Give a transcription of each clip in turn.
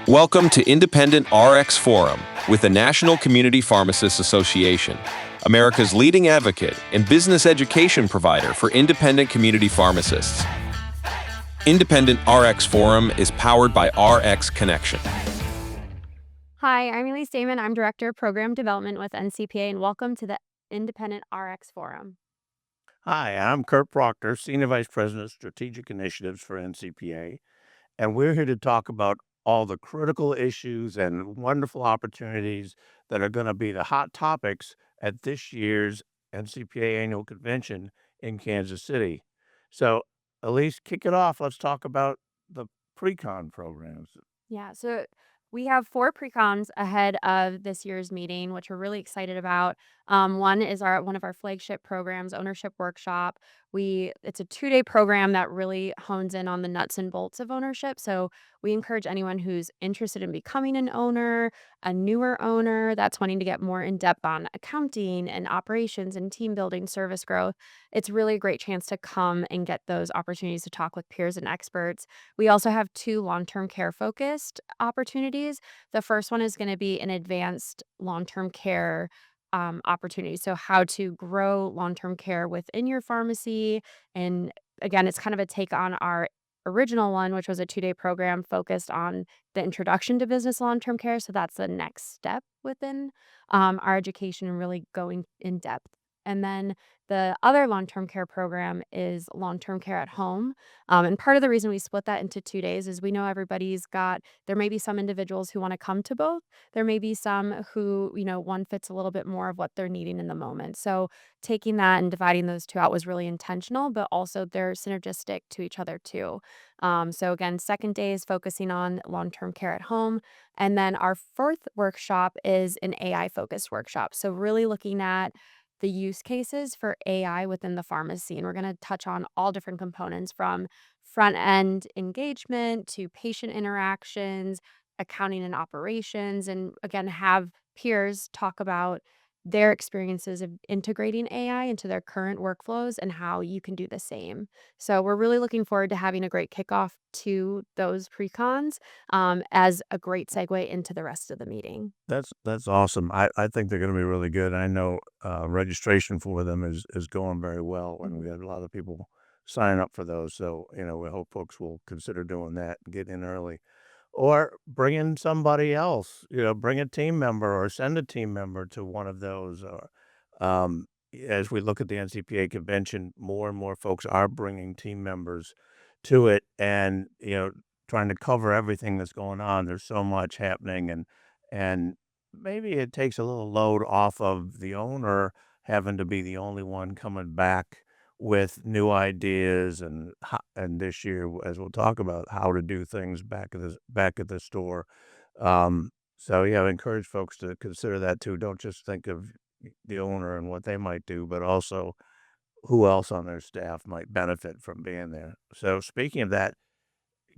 Welcome to Independent RX Forum with the National Community Pharmacists Association, America's leading advocate and business education provider for independent community pharmacists. Independent RX Forum is powered by RX Connection. Hi, I'm Elise Damman. I'm Director of Program Development with NCPA, and welcome to the Independent RX Forum. Hi, I'm Kurt Proctor, Senior Vice President of Strategic Initiatives for NCPA, and we're here to talk about all the critical issues and wonderful opportunities that are going to be the hot topics at this year's NCPA Annual Convention in Kansas City. So, Elise, kick it off. Let's talk about the pre-con programs. Yeah, so we have 4 pre-coms ahead of this year's meeting, which we're really excited about. One is one of our flagship programs, Ownership Workshop. It's a 2-day program that really hones in on the nuts and bolts of ownership. So we encourage anyone who's interested in becoming an owner, a newer owner that's wanting to get more in depth on accounting and operations and team building, service growth. It's really a great chance to come and get those opportunities to talk with peers and experts. We also have 2 long-term care focused opportunities. The first one is gonna be an advanced long-term care, opportunity. So how to grow long-term care within your pharmacy, and again, it's kind of a take on our original one, which was a 2-day program focused on the introduction to business long-term care, so that's the next step within, our education and really going in depth. And then the other long-term care program is long-term care at home. And part of the reason we split that into 2 days is we know there may be some individuals who wanna come to both. There may be some who, one fits a little bit more of what they're needing in the moment. So taking that and dividing those 2 out was really intentional, but also they're synergistic to each other too. So again, second day is focusing on long-term care at home. And then our fourth workshop is an AI-focused workshop. So really looking at the use cases for AI within the pharmacy. And we're going to touch on all different components from front end engagement to patient interactions, accounting and operations, and again, have peers talk about their experiences of integrating AI into their current workflows and how you can do the same. So, we're really looking forward to having a great kickoff to those pre-cons as a great segue into the rest of the meeting. That's awesome. I think they're going to be really good. I know registration for them is going very well, and we had a lot of people signing up for those. So we hope folks will consider doing that and get in early, or bring in somebody else. Bring a team member or send a team member to one of those. Or as we look at the NCPA convention, more and more folks are bringing team members to it, and trying to cover everything that's going on. There's so much happening, and maybe it takes a little load off of the owner having to be the only one coming back with new ideas, and this year, as we'll talk about, how to do things back at the store. So yeah, I encourage folks to consider that too. Don't just think of the owner and what they might do, but also who else on their staff might benefit from being there. So speaking of that,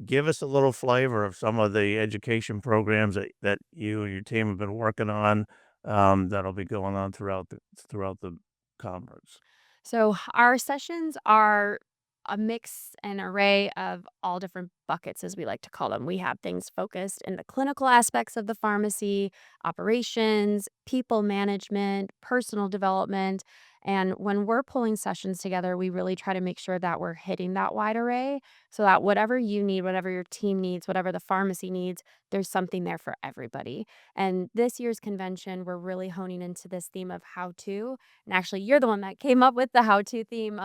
give us a little flavor of some of the education programs that you and your team have been working on, that'll be going on throughout the conference. So our sessions are a mix and array of all different buckets, as we like to call them. We have things focused in the clinical aspects of the pharmacy, operations, people management, personal development. And when we're pulling sessions together, we really try to make sure that we're hitting that wide array so that whatever you need, whatever your team needs, whatever the pharmacy needs, there's something there for everybody. And this year's convention, we're really honing into this theme of how to. And actually, you're the one that came up with the how to theme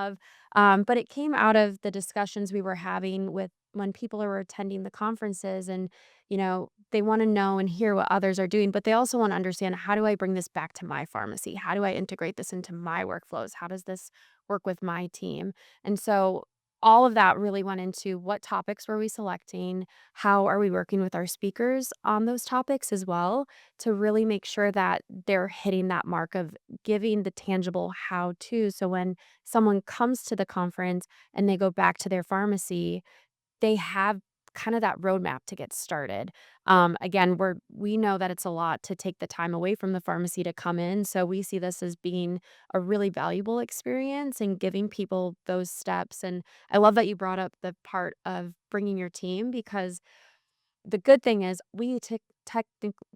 but it came out of the discussions we were having with when people are attending the conferences and, they want to know and hear what others are doing, but they also want to understand, how do I bring this back to my pharmacy? How do I integrate this into my workflows? How does this work with my team? And so all of that really went into what topics were we selecting? How are we working with our speakers on those topics as well to really make sure that they're hitting that mark of giving the tangible how to. So when someone comes to the conference and they go back to their pharmacy, they have kind of that roadmap to get started. Again, we know that it's a lot to take the time away from the pharmacy to come in, so we see this as being a really valuable experience and giving people those steps. And I love that you brought up the part of bringing your team, because the good thing is we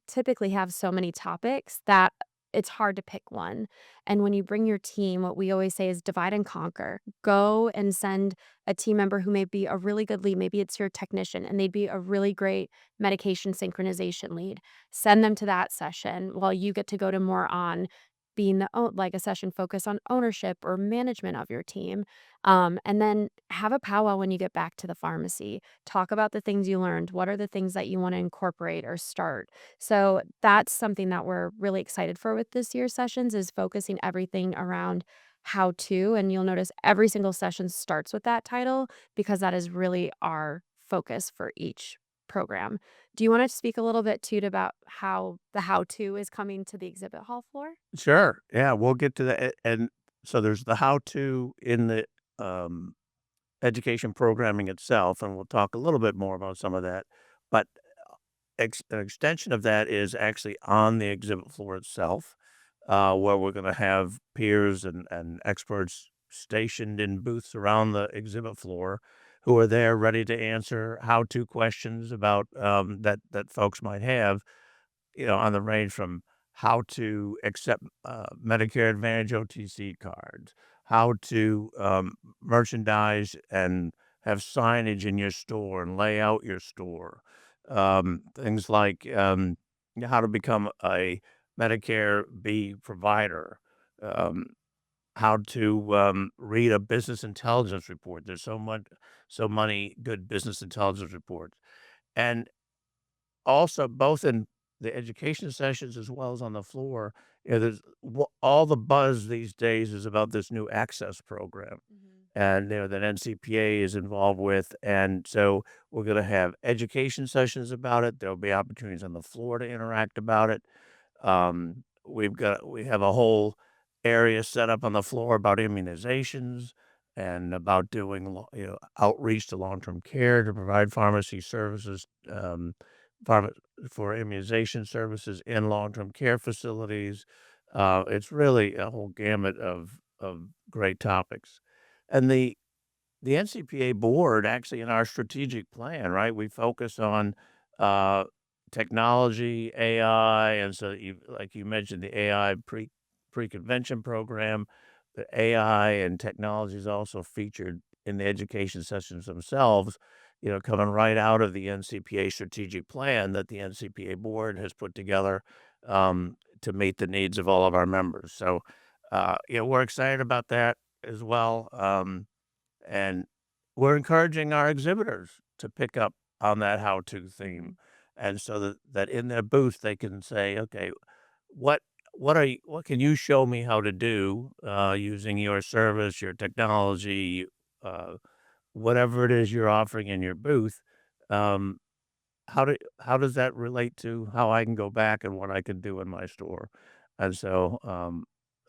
typically have so many topics that it's hard to pick one. And when you bring your team, what we always say is divide and conquer. Go and send a team member who may be a really good lead. Maybe it's your technician and they'd be a really great medication synchronization lead. Send them to that session while you get to go to more on being like a session focused on ownership or management of your team. And then have a powwow when you get back to the pharmacy. Talk about the things you learned. What are the things that you want to incorporate or start? So that's something that we're really excited for with this year's sessions is focusing everything around how to. And you'll notice every single session starts with that title because that is really our focus for each program. Do you want to speak a little bit too about how the how to is coming to the exhibit hall floor? Sure. Yeah, we'll get to that. And so there's the how to in the um, education programming itself, and we'll talk a little bit more about some of that. But an extension of that is actually on the exhibit floor itself, where we're going to have peers and experts stationed in booths around the exhibit floor who are there ready to answer how-to questions about that folks might have, on the range from how to accept Medicare Advantage OTC cards, how to merchandise and have signage in your store and lay out your store, things like how to become a Medicare B provider, um, how to read a business intelligence report. There's so many good business intelligence reports, and also, both in the education sessions as well as on the floor, there's all the buzz these days is about this new access program, Mhm. and that NCPA is involved with, and so we're going to have education sessions about it. There'll be opportunities on the floor to interact about it. We have a whole area set up on the floor about immunizations and about doing outreach to long-term care to provide pharmacy services, pharma, for immunization services in long-term care facilities. It's really a whole gamut of great topics, and the NCPA board actually in our strategic plan, right? We focus on uh, technology, AI, and so like you mentioned, the AI pre-convention program, the AI and technology is also featured in the education sessions themselves. Coming right out of the NCPA strategic plan that the NCPA board has put together to meet the needs of all of our members. So, we're excited about that as well. And we're encouraging our exhibitors to pick up on that how-to theme, and so that in their booth, they can say, "Okay, what what can you show me how to do, using your service, your technology, uh, whatever it is you're offering in your booth, um, how does that relate to how I can go back and what I can do in my store?" And so,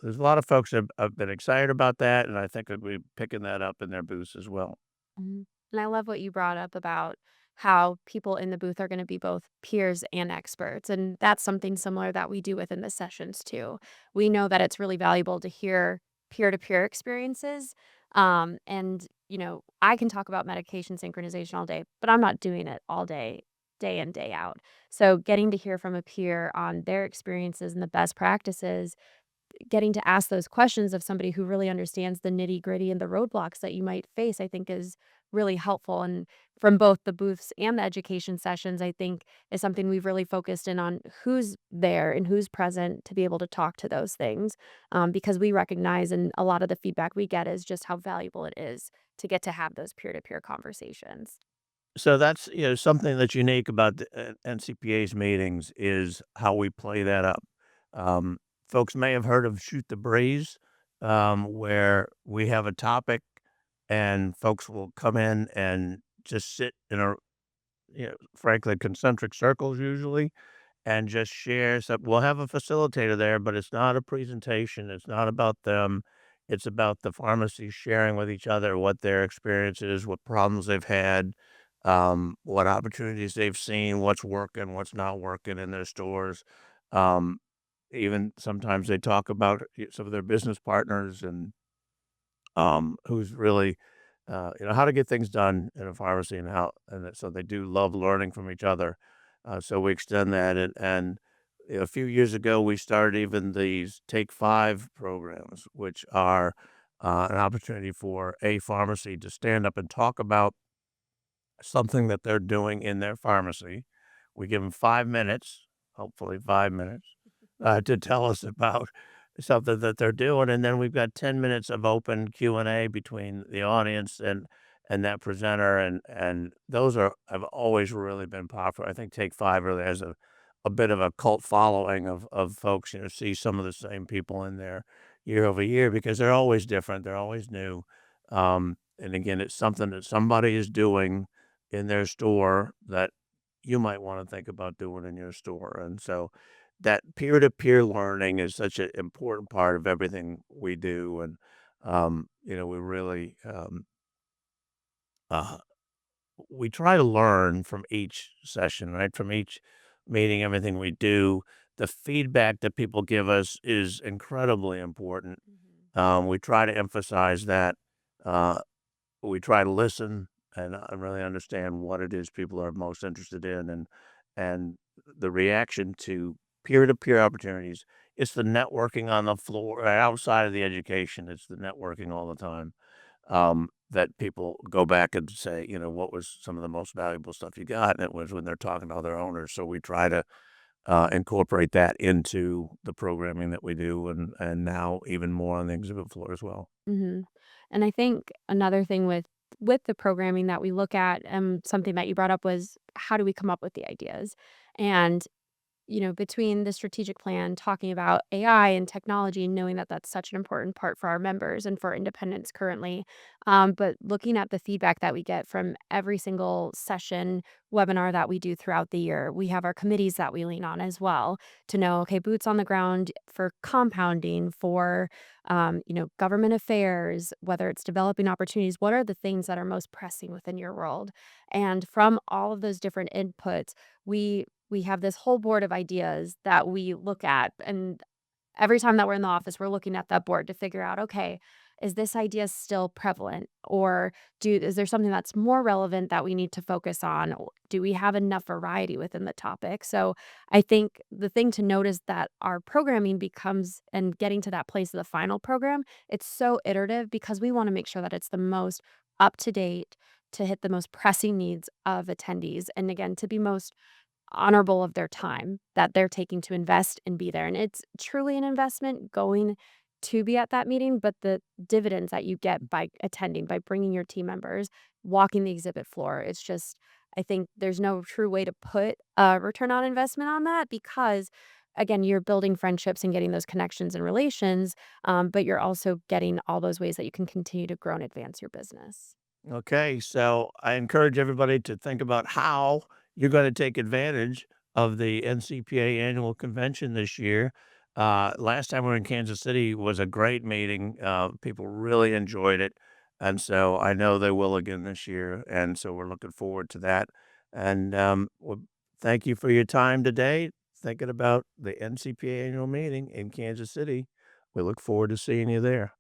there's a lot of folks have been excited about that, and I think that we're picking that up in their booths as well. Mhm. And I love what you brought up about how people in the booth are going to be both peers and experts. And that's something similar that we do within the sessions too. We know that it's really valuable to hear peer to peer experiences. I can talk about medication synchronization all day, but I'm not doing it all day, day in, day out. So getting to hear from a peer on their experiences and the best practices, getting to ask those questions of somebody who really understands the nitty-gritty and the roadblocks that you might face, I think is really helpful. And from both the booths and the education sessions, I think is something we've really focused in on who's there and who's present to be able to talk to those things. Because we recognize and a lot of the feedback we get is just how valuable it is to get to have those peer-to-peer conversations. So that's, something that's unique about the NCPA's meetings is how we play that up. Um, Folks may have heard of Shoot the Breeze, where we have a topic and folks will come in and just sit in frankly, concentric circles usually, and just share. So we'll have a facilitator there, but it's not a presentation. It's not about them. It's about the pharmacies sharing with each other what their experience is, what problems they've had, what opportunities they've seen, what's working, what's not working in their stores. Um, Even sometimes they talk about some of their business partners and who's really how to get things done in a pharmacy and so they do love learning from each other. So we extend that and a few years ago we started even these Take Five programs, which are an opportunity for a pharmacy to stand up and talk about something that they're doing in their pharmacy. We give them 5 minutes, hopefully 5 minutes, to tell us about something that they're doing, and then we've got 10 minutes of open Q&A between the audience and that presenter, and those have always really been popular. I think Take Five really has a bit of a cult following of folks, see some of the same people in there year over year because they're always different, they're always new, and again, it's something that somebody is doing in their store that you might wanna think about doing in your store, and so that peer-to-peer learning is such an important part of everything we do, and, we really, uh, we try to learn from each session, right? From each meeting, everything we do. The feedback that people give us is incredibly important. Mhm. We try to emphasize that, uh we try to listen and really understand what it is people are most interested in and the reaction to peer-to-peer opportunities. It's the networking on the floor outside of the education. It's the networking all the time that people go back and say, what was some of the most valuable stuff you got? And it was when they're talking to other owners. So we try to incorporate that into the programming that we do and now even more on the exhibit floor as well. Mhm. And I think another thing with the programming that we look at, something that you brought up was how do we come up with the ideas? And between the strategic plan, talking about AI and technology, and knowing that that's such an important part for our members and for independents currently. But looking at the feedback that we get from every single session, webinar that we do throughout the year, we have our committees that we lean on as well to know, okay, boots on the ground for compounding, for, government affairs, whether it's developing opportunities, what are the things that are most pressing within your world? And from all of those different inputs, we have this whole board of ideas that we look at, and every time that we're in the office, we're looking at that board to figure out, okay, is this idea still prevalent? Or is there something that's more relevant that we need to focus on? Do we have enough variety within the topic? So I think the thing to note is that our programming becomes, and getting to that place of the final program, it's so iterative because we want to make sure that it's the most up to date to hit the most pressing needs of attendees. And again, to be most honorable of their time that they're taking to invest and be there. And it's truly an investment going to be at that meeting, but the dividends that you get by attending, by bringing your team members, walking the exhibit floor, it's just, I think there's no true way to put a return on investment on that because, again, you're building friendships and getting those connections and relations, but you're also getting all those ways that you can continue to grow and advance your business. Okay, so I encourage everybody to think about how you're going to take advantage of the NCPA Annual Convention this year. Last time we were in Kansas City was a great meeting. People really enjoyed it, and so I know they will again this year. And so we're looking forward to that. And thank you for your time today, thinking about the NCPA Annual Meeting in Kansas City. We look forward to seeing you there.